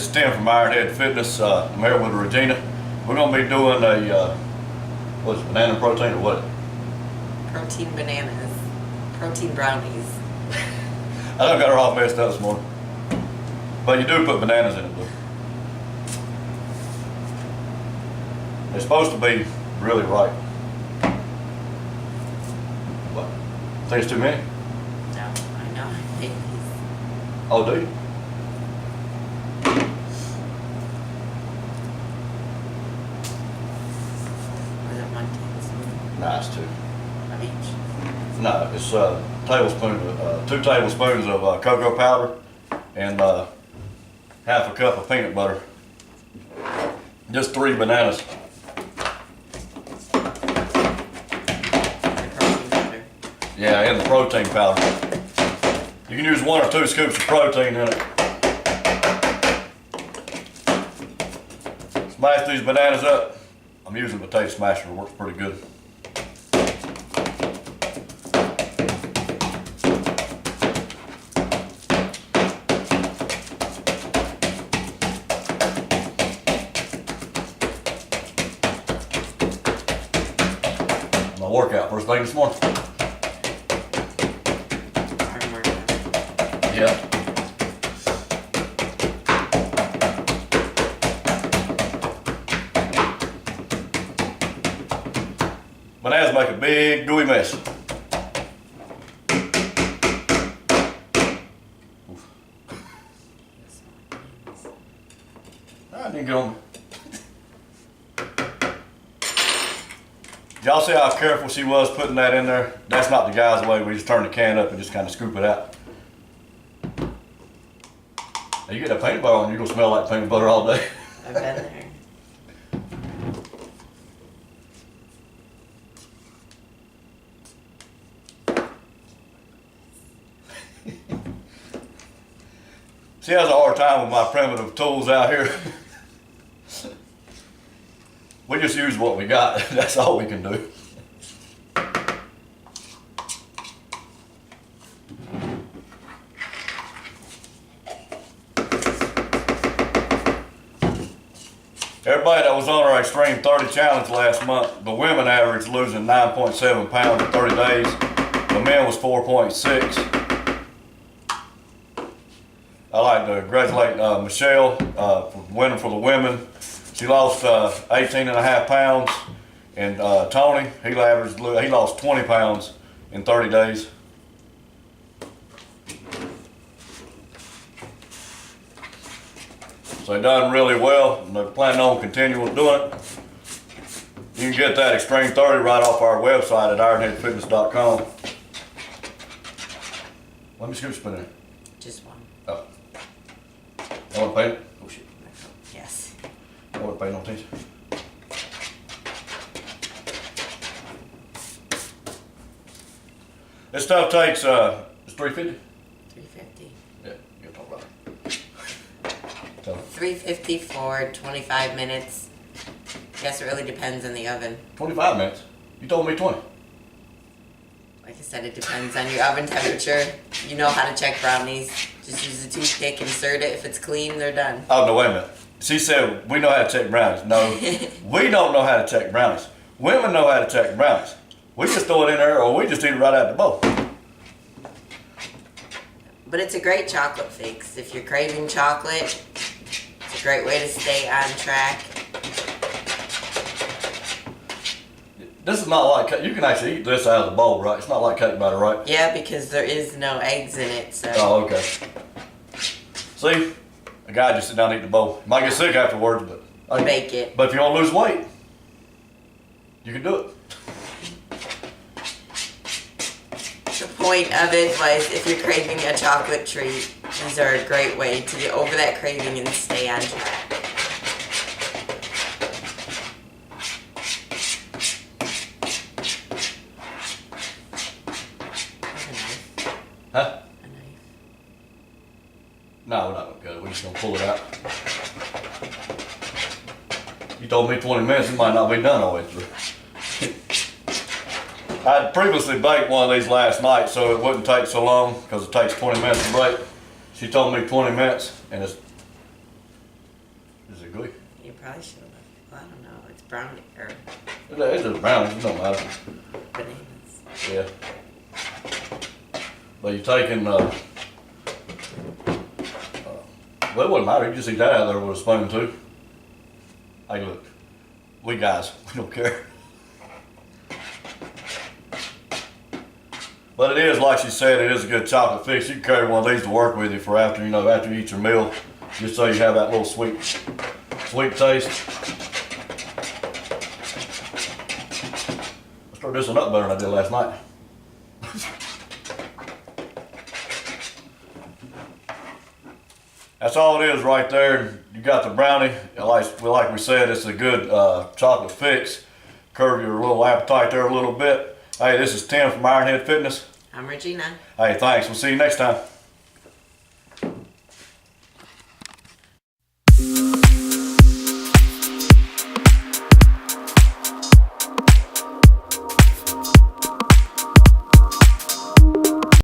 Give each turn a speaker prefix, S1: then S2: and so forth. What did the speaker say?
S1: is Tim from Ironhead Fitness. I'm here with Regina. We're going to be doing a, what's it, banana protein or what?
S2: Protein bananas. Protein brownies.
S1: I done got her all messed up this morning. But you do put bananas in it, though. They're supposed to be really ripe. What? Think it's too many?
S2: No, I know. I hate these.
S1: Oh, do you?
S2: Was it 1 tablespoon
S1: Nah, it's two.
S2: of each?
S1: No, it's a tablespoon, 2 tablespoons of cocoa powder and half a cup of peanut butter. Just 3 bananas.
S2: The protein powder.
S1: Yeah, and the protein powder. You can use 1 or 2 scoops of protein in it. Smash these bananas up. I'm using the potato smasher, it works pretty good. My workout first thing this morning.
S2: Hard work.
S1: Yeah. Bananas make a big gooey mess. I didn't get on. Y'all see how careful she was putting that in there? That's not the guy's way. We just turn the can up and just kind of scoop it out. Now you get that peanut butter on, you're gonna smell like peanut butter all day.
S2: I've been there.
S1: She has a hard time with my primitive tools out here. We just use what we got. That's all we can do. Everybody that was on our Extreme 30 Challenge last month, the women averaged losing 9.7 pounds in 30 days. The men was 4.6. I like to congratulate Michelle for winning for the women. She lost 18.5 pounds, and Tony, he lost 20 pounds in 30 days. So they done really well, and they're planning on continuing doing it. You can get that Extreme 30 right off our website at ironheadfitness.com. Let me scoop spin in.
S2: Just one.
S1: Oh. I want to paint it? Oh shit.
S2: Yes.
S1: I want to paint on these. This stuff takes, it's $3.50?
S2: $3.50.
S1: Yeah, you're talking about it. So,
S2: $3.50 for 25 minutes. Guess it really depends on the oven.
S1: 25 minutes? You told me 20.
S2: Like I said, it depends on your oven temperature. You know how to check brownies. Just use a toothpick, insert it. If it's clean, they're done.
S1: Oh, no, wait a minute. She said we know how to check brownies. No, we don't know how to check brownies. Women know how to check brownies. We just throw it in there or we just eat it right out of the bowl.
S2: But it's a great chocolate fix. If you're craving chocolate, it's a great way to stay on track.
S1: This is not like, you can actually eat this out of the bowl, right? It's not like cake batter, right?
S2: Yeah, because there is no eggs in it, so.
S1: Oh, okay. See? A guy just sit down and eat the bowl. Might get sick afterwards, but...
S2: Bake it.
S1: But if you want to lose weight, you can do it.
S2: The point of it was if you're craving a chocolate treat, these are a great way to get over that craving and stay on track.
S1: Huh?
S2: A knife.
S1: No, we're not going to cut it. We're just going to pull it out. You told me 20 minutes, it might not be done all the way through. I had previously baked one of these last night so it wouldn't take so long because it takes 20 minutes to bake. She told me 20 minutes and it's Is it good?
S2: You probably should have. Well, I don't know. It's brownie or
S1: It's just brownies, it don't matter.
S2: bananas.
S1: Yeah. But you're taking, well, it wouldn't matter, you just eat that out of there with a spoon too. Hey, look, we guys, we don't care. But it is, like she said, it is a good chocolate fix. You can carry one of these to work with you for after, after you eat your meal, just so you have that little sweet taste. I started this one up better than I did last night. That's all it is right there. You got the brownie. Like we said, it's a good chocolate fix. Curb your little appetite there a little bit. Hey, this is Tim from Ironhead Fitness.
S2: I'm Regina.
S1: Hey, thanks. We'll see you next time.